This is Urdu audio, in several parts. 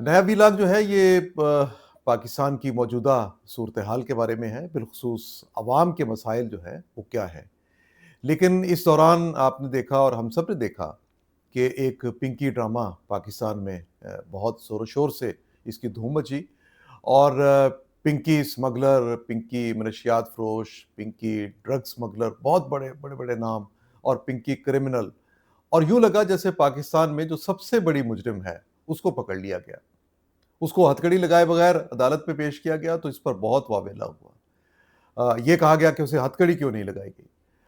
نیا ویلاگ جو ہے یہ پاکستان کی موجودہ صورتحال کے بارے میں ہے، بالخصوص عوام کے مسائل جو ہے وہ کیا ہے۔ لیکن اس دوران آپ نے دیکھا اور ہم سب نے دیکھا کہ ایک پنکی ڈرامہ پاکستان میں بہت زور و شور سے اس کی دھوم مچی، اور پنکی اسمگلر، پنکی منشیات فروش، پنکی ڈرگ اسمگلر، بہت بڑے بڑے بڑے نام، اور پنکی کرمنل، اور یوں لگا جیسے پاکستان میں جو سب سے بڑی مجرم ہے اس کو پکڑ لیا گیا، اس کو ہتھ کڑی لگائے بغیر عدالت میں پیش کیا گیا تو اس پر بہت واویلا ہوا۔ یہ کہا گیا کہ اسے ہتھ کڑی کیوں نہیں لگائی گئی،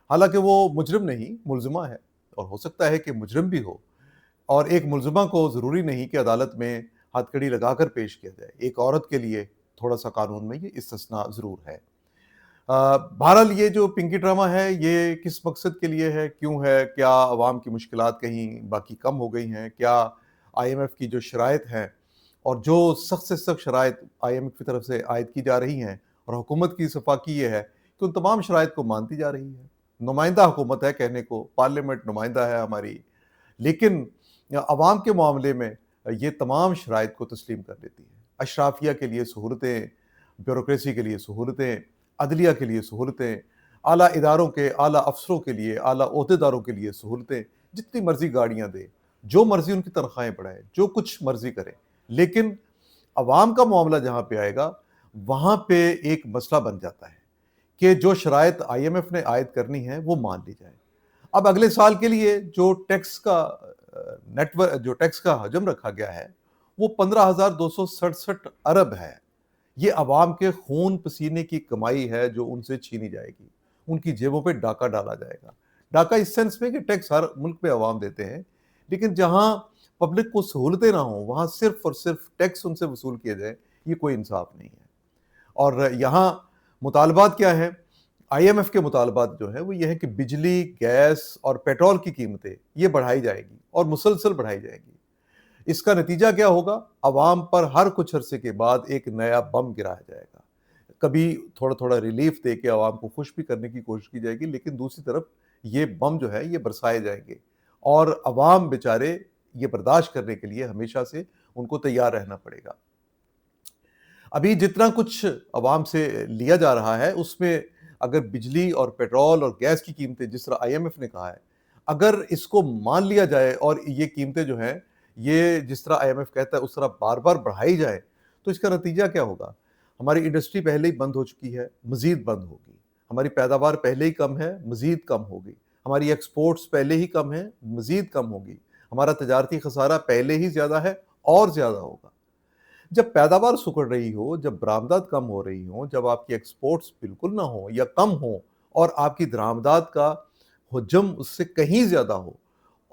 حالانکہ وہ مجرم نہیں، ملزمہ ہے، اور ہو سکتا ہے کہ مجرم بھی ہو، اور ایک ملزمہ کو ضروری نہیں کہ عدالت میں ہتھ کڑی لگا کر پیش کیا جائے۔ ایک عورت کے لیے تھوڑا سا قانون میں یہ استثناء ضرور ہے۔ بہرحال یہ جو پنکی ڈرامہ ہے یہ کس مقصد کے لیے ہے، کیوں ہے، کیا عوام کی مشکلات کہیں باقی کم ہو گئی ہیں، کیا آئی ایم ایف کی جو شرائط ہیں اور جو سخت سے سخت شرائط آئی ایم ایف کی طرف سے عائد کی جا رہی ہیں، اور حکومت کی صفاقی یہ ہے کہ ان تمام شرائط کو مانتی جا رہی ہے۔ نمائندہ حکومت ہے کہنے کو، پارلیمنٹ نمائندہ ہے ہماری، لیکن عوام کے معاملے میں یہ تمام شرائط کو تسلیم کر لیتی ہے۔ اشرافیہ کے لیے سہولتیں، بیوروکریسی کے لیے سہولتیں، عدلیہ کے لیے سہولتیں، اعلیٰ اداروں کے اعلیٰ افسروں کے لیے، اعلیٰ عہدیداروں کے لیے سہولتیں، جتنی مرضی گاڑیاں دے، جو مرضی ان کی تنخواہیں بڑھائے، جو کچھ مرضی کرے، لیکن عوام کا معاملہ جہاں پہ آئے گا وہاں پہ ایک مسئلہ بن جاتا ہے کہ جو شرائط آئی ایم ایف نے عائد کرنی ہے وہ مان لی جائے۔ اب اگلے سال کے لیے جو ٹیکس کا نیٹ ورک، جو ٹیکس کا حجم رکھا گیا ہے وہ 15,267 ارب ہے۔ یہ عوام کے خون پسینے کی کمائی ہے جو ان سے چھینی جائے گی، ان کی جیبوں پہ ڈاکہ ڈالا جائے گا۔ ڈاکہ اس سینس میں کہ ٹیکس ہر ملک پہ عوام دیتے ہیں، لیکن جہاں پبلک کو سہولتیں نہ ہوں وہاں صرف اور صرف ٹیکس ان سے وصول کیا جائے، یہ کوئی انصاف نہیں ہے۔ اور یہاں مطالبات کیا ہے؟ آئی ایم ایف کے مطالبات جو ہیں وہ یہ ہے کہ بجلی، گیس اور پیٹرول کی قیمتیں یہ بڑھائی جائے گی اور مسلسل بڑھائی جائے گی۔ اس کا نتیجہ کیا ہوگا؟ عوام پر ہر کچھ عرصے کے بعد ایک نیا بم گرایا جائے گا۔ کبھی تھوڑا تھوڑا ریلیف دے کے عوام کو خوش بھی کرنے کی کوشش کی جائے گی، لیکن دوسری طرف یہ بم جو ہے یہ برسائے جائیں گے، اور عوام بیچارے یہ برداشت کرنے کے لیے ہمیشہ سے ان کو تیار رہنا پڑے گا۔ ابھی جتنا کچھ عوام سے لیا جا رہا ہے اس میں اگر بجلی اور پیٹرول اور گیس کی قیمتیں جس طرح آئی ایم ایف نے کہا ہے، اگر اس کو مان لیا جائے اور یہ قیمتیں جو ہیں یہ جس طرح آئی ایم ایف کہتا ہے اس طرح بار بار بڑھائی جائے، تو اس کا نتیجہ کیا ہوگا؟ ہماری انڈسٹری پہلے ہی بند ہو چکی ہے، مزید بند ہوگی۔ ہماری پیداوار پہلے ہی کم ہے، مزید کم ہوگی۔ ہماری ایکسپورٹس پہلے ہی کم ہیں، مزید کم ہوگی۔ ہمارا تجارتی خسارہ پہلے ہی زیادہ ہے اور زیادہ ہوگا۔ جب پیداوار سکڑ رہی ہو، جب برآمدات کم ہو رہی ہوں، جب آپ کی ایکسپورٹس بالکل نہ ہوں یا کم ہوں، اور آپ کی درآمدات کا حجم اس سے کہیں زیادہ ہو،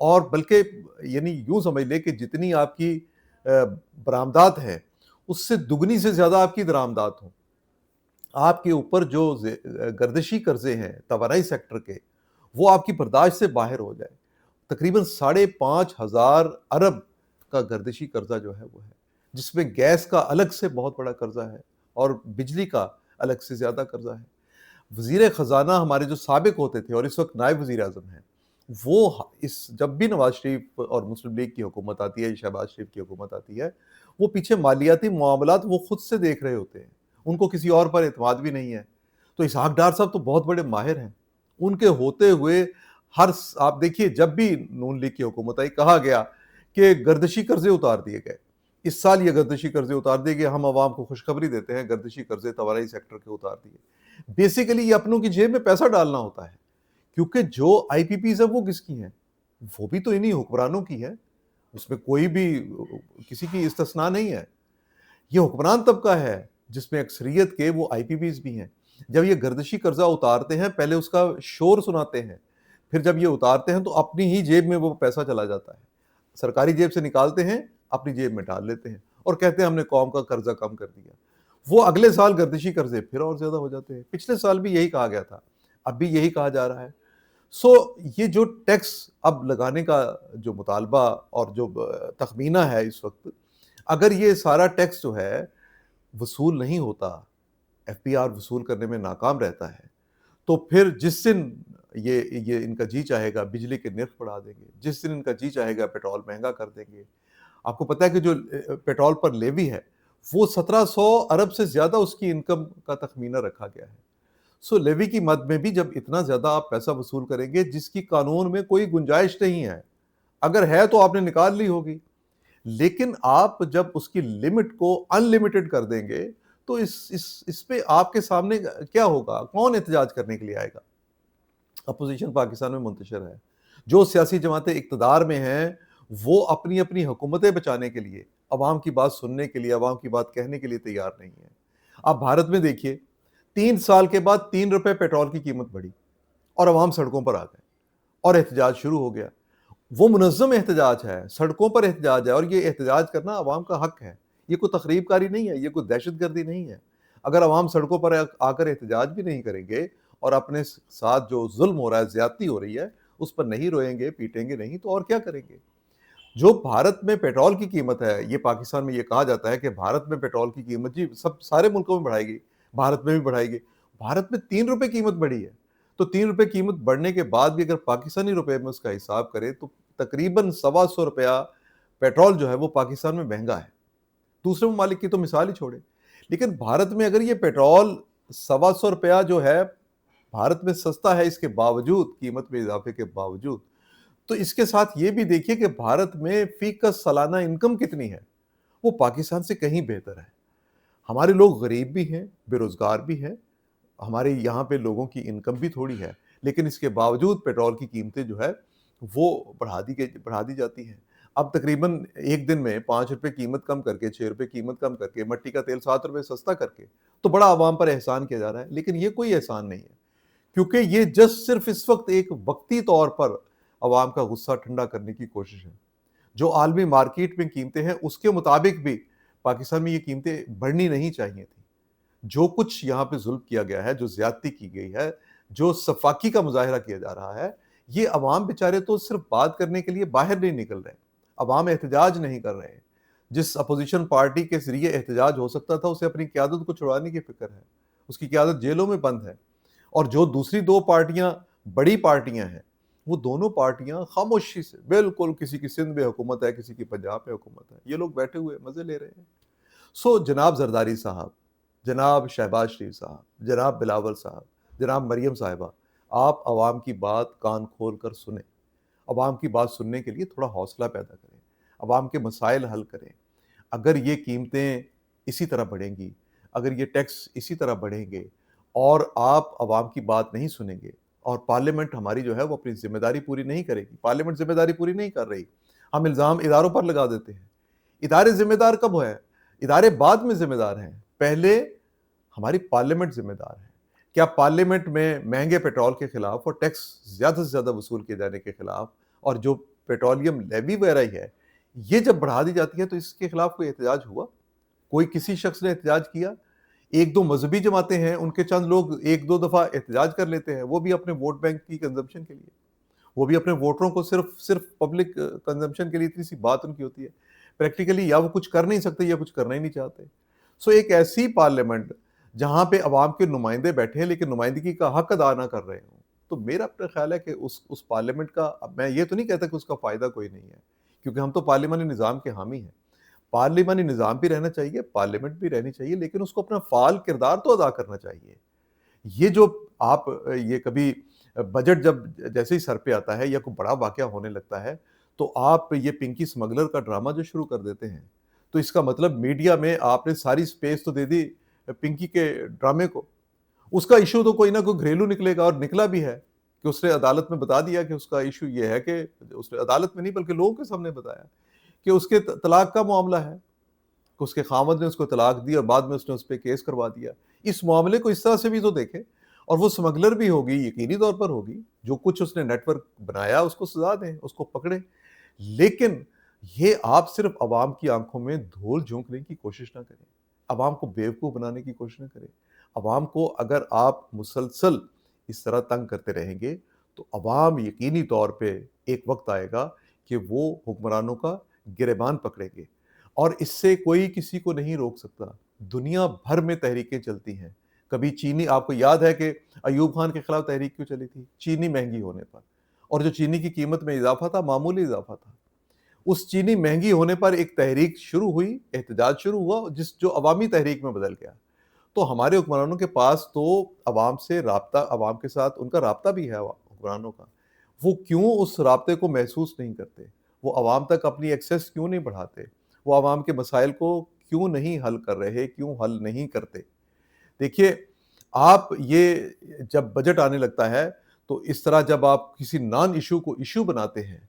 اور بلکہ یعنی یوں سمجھ لے کہ جتنی آپ کی برآمدات ہے اس سے دگنی سے زیادہ آپ کی درآمدات ہوں، آپ کے اوپر جو گردشی قرضے ہیں توانائی سیکٹر کے، وہ آپ کی برداشت سے باہر ہو جائے، تقریباً 5,500 ارب کا گردشی قرضہ جو ہے وہ ہے، جس میں گیس کا الگ سے بہت بڑا قرضہ ہے اور بجلی کا الگ سے زیادہ قرضہ ہے۔ وزیر خزانہ ہمارے جو سابق ہوتے تھے اور اس وقت نائب وزیر اعظم ہیں، وہ جب بھی نواز شریف اور مسلم لیگ کی حکومت آتی ہے، شہباز شریف کی حکومت آتی ہے، وہ پیچھے مالیاتی معاملات وہ خود سے دیکھ رہے ہوتے ہیں، ان کو کسی اور پر اعتماد بھی نہیں ہے۔ تو اسحاق ڈار صاحب تو بہت بڑے ماہر ہیں، ان کے ہوتے ہوئے آپ دیکھیے جب بھی نون لیگ کی حکومت آئی کہا گیا کہ گردشی قرضے اتار دیے گئے، اس سال یہ گردشی قرضے اتار دیے گئے، ہم عوام کو خوشخبری دیتے ہیں گردشی قرضے توانائی سیکٹر کے اتار دیے۔ بیسیکلی یہ اپنوں کی جیب میں پیسہ ڈالنا ہوتا ہے، کیونکہ جو آئی پی پیز ہیں وہ کس کی ہیں؟ وہ بھی تو انہی حکمرانوں کی ہے، اس میں کوئی بھی کسی کی استثناء نہیں ہے۔ یہ حکمران طبقہ ہے جس میں اکثریت کے وہ آئی پی پیز بھی ہیں۔ جب یہ گردشی قرضہ اتارتے ہیں پہلے اس کا شور سناتے ہیں، پھر جب یہ اتارتے ہیں تو اپنی ہی جیب میں وہ پیسہ چلا جاتا ہے، سرکاری جیب سے نکالتے ہیں اپنی جیب میں ڈال لیتے ہیں اور کہتے ہیں ہم نے قوم کا قرضہ کم کر دیا۔ وہ اگلے سال گردشی قرضے پھر اور زیادہ ہو جاتے ہیں۔ پچھلے سال بھی یہی کہا گیا تھا، اب بھی یہی کہا جا رہا ہے۔ یہ جو ٹیکس اب لگانے کا جو مطالبہ اور جو تخمینہ ہے اس وقت، اگر یہ سارا ٹیکس جو ہے وصول نہیں ہوتا، ایف پی آر وصول کرنے میں ناکام رہتا ہے، تو پھر جس دن یہ ان کا جی چاہے گا بجلی کے نرخ بڑھا دیں گے، جس دن ان کا جی چاہے گا پیٹرول مہنگا کر دیں گے، آپ کو پتہ ہے کہ جو پیٹرول پر لیوی ہے وہ 1700 ارب سے زیادہ اس کی انکم کا تخمینہ رکھا گیا ہے. سو لیوی کی مد میں بھی جب اتنا زیادہ آپ پیسہ وصول کریں گے جس کی قانون میں کوئی گنجائش نہیں ہے، اگر ہے تو آپ نے نکال لی ہوگی، لیکن آپ جب اس کی لمٹ کو ان لمیٹڈ کر دیں گے تو اس پہ آپ کے سامنے کیا ہوگا؟ کون احتجاج کرنے کے لیے آئے گا؟ اپوزیشن پاکستان میں منتشر ہے. جو سیاسی جماعتیں اقتدار میں ہیں وہ اپنی اپنی حکومتیں بچانے کے لیے، عوام کی بات سننے کے لیے، عوام کی بات کہنے کے لیے تیار نہیں ہے. آپ بھارت میں دیکھیے 3 سال کے بعد 3 روپے پیٹرول کی قیمت بڑھی اور عوام سڑکوں پر آ گئے اور احتجاج شروع ہو گیا. وہ منظم احتجاج ہے، سڑکوں پر احتجاج ہے، اور یہ احتجاج کرنا عوام کا حق ہے. یہ کوئی تخریب کاری نہیں ہے، یہ کوئی دہشت گردی نہیں ہے. اگر عوام سڑکوں پر آ کر احتجاج بھی نہیں کریں گے اور اپنے ساتھ جو ظلم ہو رہا ہے، زیادتی ہو رہی ہے، اس پر نہیں روئیں گے، پیٹیں گے نہیں، تو اور کیا کریں گے؟ جو بھارت میں پیٹرول کی قیمت ہے، یہ پاکستان میں یہ کہا جاتا ہے کہ بھارت میں پیٹرول کی قیمت جی سارے ملکوں میں بڑھائے گی، بھارت میں بھی بڑھائے گی. بھارت میں 3 روپے قیمت بڑھی ہے. تو 3 روپے قیمت بڑھنے کے بعد بھی اگر پاکستانی روپے میں اس کا حساب کرے تو تقریباً 125 روپیہ پیٹرول جو ہے وہ پاکستان میں مہنگا ہے. دوسرے ممالک کی تو مثال ہی چھوڑے، لیکن بھارت میں اگر یہ پیٹرول 125 روپیہ جو ہے بھارت میں سستا ہے، اس کے باوجود، قیمت میں اضافے کے باوجود، تو اس کے ساتھ یہ بھی دیکھیے کہ بھارت میں فی کس سالانہ انکم کتنی ہے، وہ پاکستان سے کہیں بہتر ہے. ہمارے لوگ غریب بھی ہیں، بے روزگار بھی ہیں، ہمارے یہاں پہ لوگوں کی انکم بھی تھوڑی ہے، لیکن اس کے باوجود پیٹرول کی قیمتیں جو ہے وہ بڑھا دی جاتی ہیں. اب تقریباً ایک دن میں 5 روپے قیمت کم کر کے، 6 روپے قیمت کم کر کے، مٹی کا تیل 7 روپے سستا کر کے تو بڑا عوام پر احسان کیا جا رہا ہے. لیکن یہ کوئی احسان نہیں ہے، کیونکہ یہ جسٹ صرف اس وقت ایک وقتی طور پر عوام کا غصہ ٹھنڈا کرنے کی کوشش ہے. جو عالمی مارکیٹ میں قیمتیں ہیں اس کے مطابق بھی پاکستان میں یہ قیمتیں بڑھنی نہیں چاہیے تھیں. جو کچھ یہاں پہ ظلم کیا گیا ہے، جو زیادتی کی گئی ہے، جو سفاکی کا مظاہرہ کیا جا رہا ہے، یہ عوام بیچارے تو صرف بات کرنے کے لیے باہر نہیں نکل رہے، عوام احتجاج نہیں کر رہے. جس اپوزیشن پارٹی کے ذریعے احتجاج ہو سکتا تھا اسے اپنی قیادت کو چھڑوانے کی فکر ہے، اس کی قیادت جیلوں میں بند ہے. اور جو دوسری 2 پارٹیاں بڑی پارٹیاں ہیں، وہ دونوں پارٹیاں خاموشی سے، بالکل کسی کی سندھ میں حکومت ہے، کسی کی پنجاب میں حکومت ہے، یہ لوگ بیٹھے ہوئے مزے لے رہے ہیں. سو جناب زرداری صاحب، جناب شہباز شریف صاحب، جناب بلاول صاحب، جناب مریم صاحبہ، آپ عوام کی بات کان کھول کر سنیں. عوام کی بات سننے کے لیے تھوڑا حوصلہ پیدا کریں، عوام کے مسائل حل کریں. اگر یہ قیمتیں اسی طرح بڑھیں گی، اگر یہ ٹیکس اسی طرح بڑھیں گے اور آپ عوام کی بات نہیں سنیں گے، اور پارلیمنٹ ہماری جو ہے وہ اپنی ذمہ داری پوری نہیں کرے گی، پارلیمنٹ ذمہ داری پوری نہیں کر رہی، ہم الزام اداروں پر لگا دیتے ہیں. ادارے ذمہ دار کب ہے؟ ادارے بعد میں ذمہ دار ہیں، پہلے ہماری پارلیمنٹ ذمہ دار ہے. کیا پارلیمنٹ میں مہنگے پیٹرول کے خلاف اور ٹیکس زیادہ سے زیادہ وصول کیے جانے کے خلاف، اور جو پیٹرولیم لیوی وغیرہ ہی ہے یہ جب بڑھا دی جاتی ہے تو اس کے خلاف کوئی احتجاج ہوا؟ کوئی کسی شخص نے احتجاج کیا؟ 1-2 مذہبی جماعتیں ہیں، ان کے چند لوگ 1-2 دفعہ احتجاج کر لیتے ہیں، وہ بھی اپنے ووٹ بینک کی کنزمپشن کے لیے، وہ بھی اپنے ووٹروں کو صرف پبلک کنزمپشن کے لیے. اتنی سی بات ان کی ہوتی ہے، پریکٹیکلی یا وہ کچھ کر نہیں سکتے یا کچھ کرنا ہی نہیں چاہتے. سو ایک ایسی پارلیمنٹ جہاں پہ عوام کے نمائندے بیٹھے ہیں لیکن نمائندگی کا حق ادا نہ کر رہے ہوں، تو میرا اپنا خیال ہے کہ اس پارلیمنٹ کا، اب میں یہ تو نہیں کہتا کہ اس کا فائدہ کوئی نہیں ہے، کیونکہ ہم تو پارلیمانی نظام کے حامی ہیں. پارلیمانی نظام بھی رہنا چاہیے، پارلیمنٹ بھی رہنی چاہیے، لیکن اس کو اپنا فعال کردار تو ادا کرنا چاہیے. یہ جو آپ یہ کبھی بجٹ جب جیسے ہی سر پہ آتا ہے یا کوئی بڑا واقعہ ہونے لگتا ہے تو آپ یہ پنکی سمگلر کا ڈرامہ جو شروع کر دیتے ہیں، تو اس کا مطلب میڈیا میں آپ نے ساری سپیس تو دے دی پنکی کے ڈرامے کو. اس کا ایشو تو کوئی نہ کوئی گھریلو نکلے گا، اور نکلا بھی ہے کہ اس نے عدالت میں بتا دیا کہ اس کا ایشو یہ ہے، کہ اس نے عدالت میں نہیں بلکہ لوگوں کے سامنے بتایا کہ اس کے طلاق کا معاملہ ہے، کہ اس کے خاوند نے اس کو طلاق دی اور بعد میں اس نے اس پہ کیس کروا دیا. اس معاملے کو اس طرح سے بھی تو دیکھیں، اور وہ سمگلر بھی ہوگی، یقینی طور پر ہوگی، جو کچھ اس نے نیٹ ورک بنایا اس کو سزا دیں، اس کو پکڑیں. لیکن یہ آپ صرف عوام کی آنکھوں میں دھول جھونکنے کی کوشش نہ کریں، عوام کو بیوقوف بنانے کی کوشش نہ کریں. عوام کو اگر آپ مسلسل اس طرح تنگ کرتے رہیں گے تو عوام یقینی طور پہ ایک وقت آئے گا کہ وہ حکمرانوں کا گریبان پکڑیں گے، اور اس سے کوئی کسی کو نہیں روک سکتا. دنیا بھر میں تحریکیں چلتی ہیں. کبھی چینی، آپ کو یاد ہے کہ ایوب خان کے خلاف تحریک کیوں چلی تھی؟ چینی مہنگی ہونے پر، اور جو چینی کی قیمت میں اضافہ تھا معمولی اضافہ تھا. اس چینی مہنگی ہونے پر ایک تحریک شروع ہوئی، احتجاج شروع ہوا، جو عوامی تحریک میں بدل گیا۔ تو ہمارے حکمرانوں کے پاس تو عوام سے رابطہ، عوام کے ساتھ ان کا رابطہ بھی ہے حکمرانوں کا، وہ کیوں اس رابطے کو محسوس نہیں کرتے؟ وہ عوام تک اپنی ایکسیس کیوں نہیں بڑھاتے؟ وہ عوام کے مسائل کو کیوں نہیں حل کر رہے، کیوں حل نہیں کرتے؟ دیکھیے، آپ یہ جب بجٹ آنے لگتا ہے تو اس طرح جب آپ کسی نان ایشو کو ایشو بناتے ہیں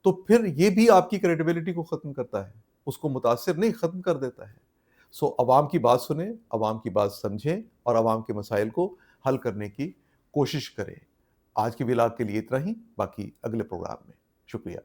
تو پھر یہ بھی آپ کی کریڈیبلٹی کو ختم کرتا ہے، اس کو متاثر نہیں، ختم کر دیتا ہے۔ سو عوام کی بات سنیں، عوام کی بات سمجھیں اور عوام کے مسائل کو حل کرنے کی کوشش کریں۔ آج کی ویلاگ کے لیے اتنا ہی، باقی اگلے پروگرام میں۔ شکریہ۔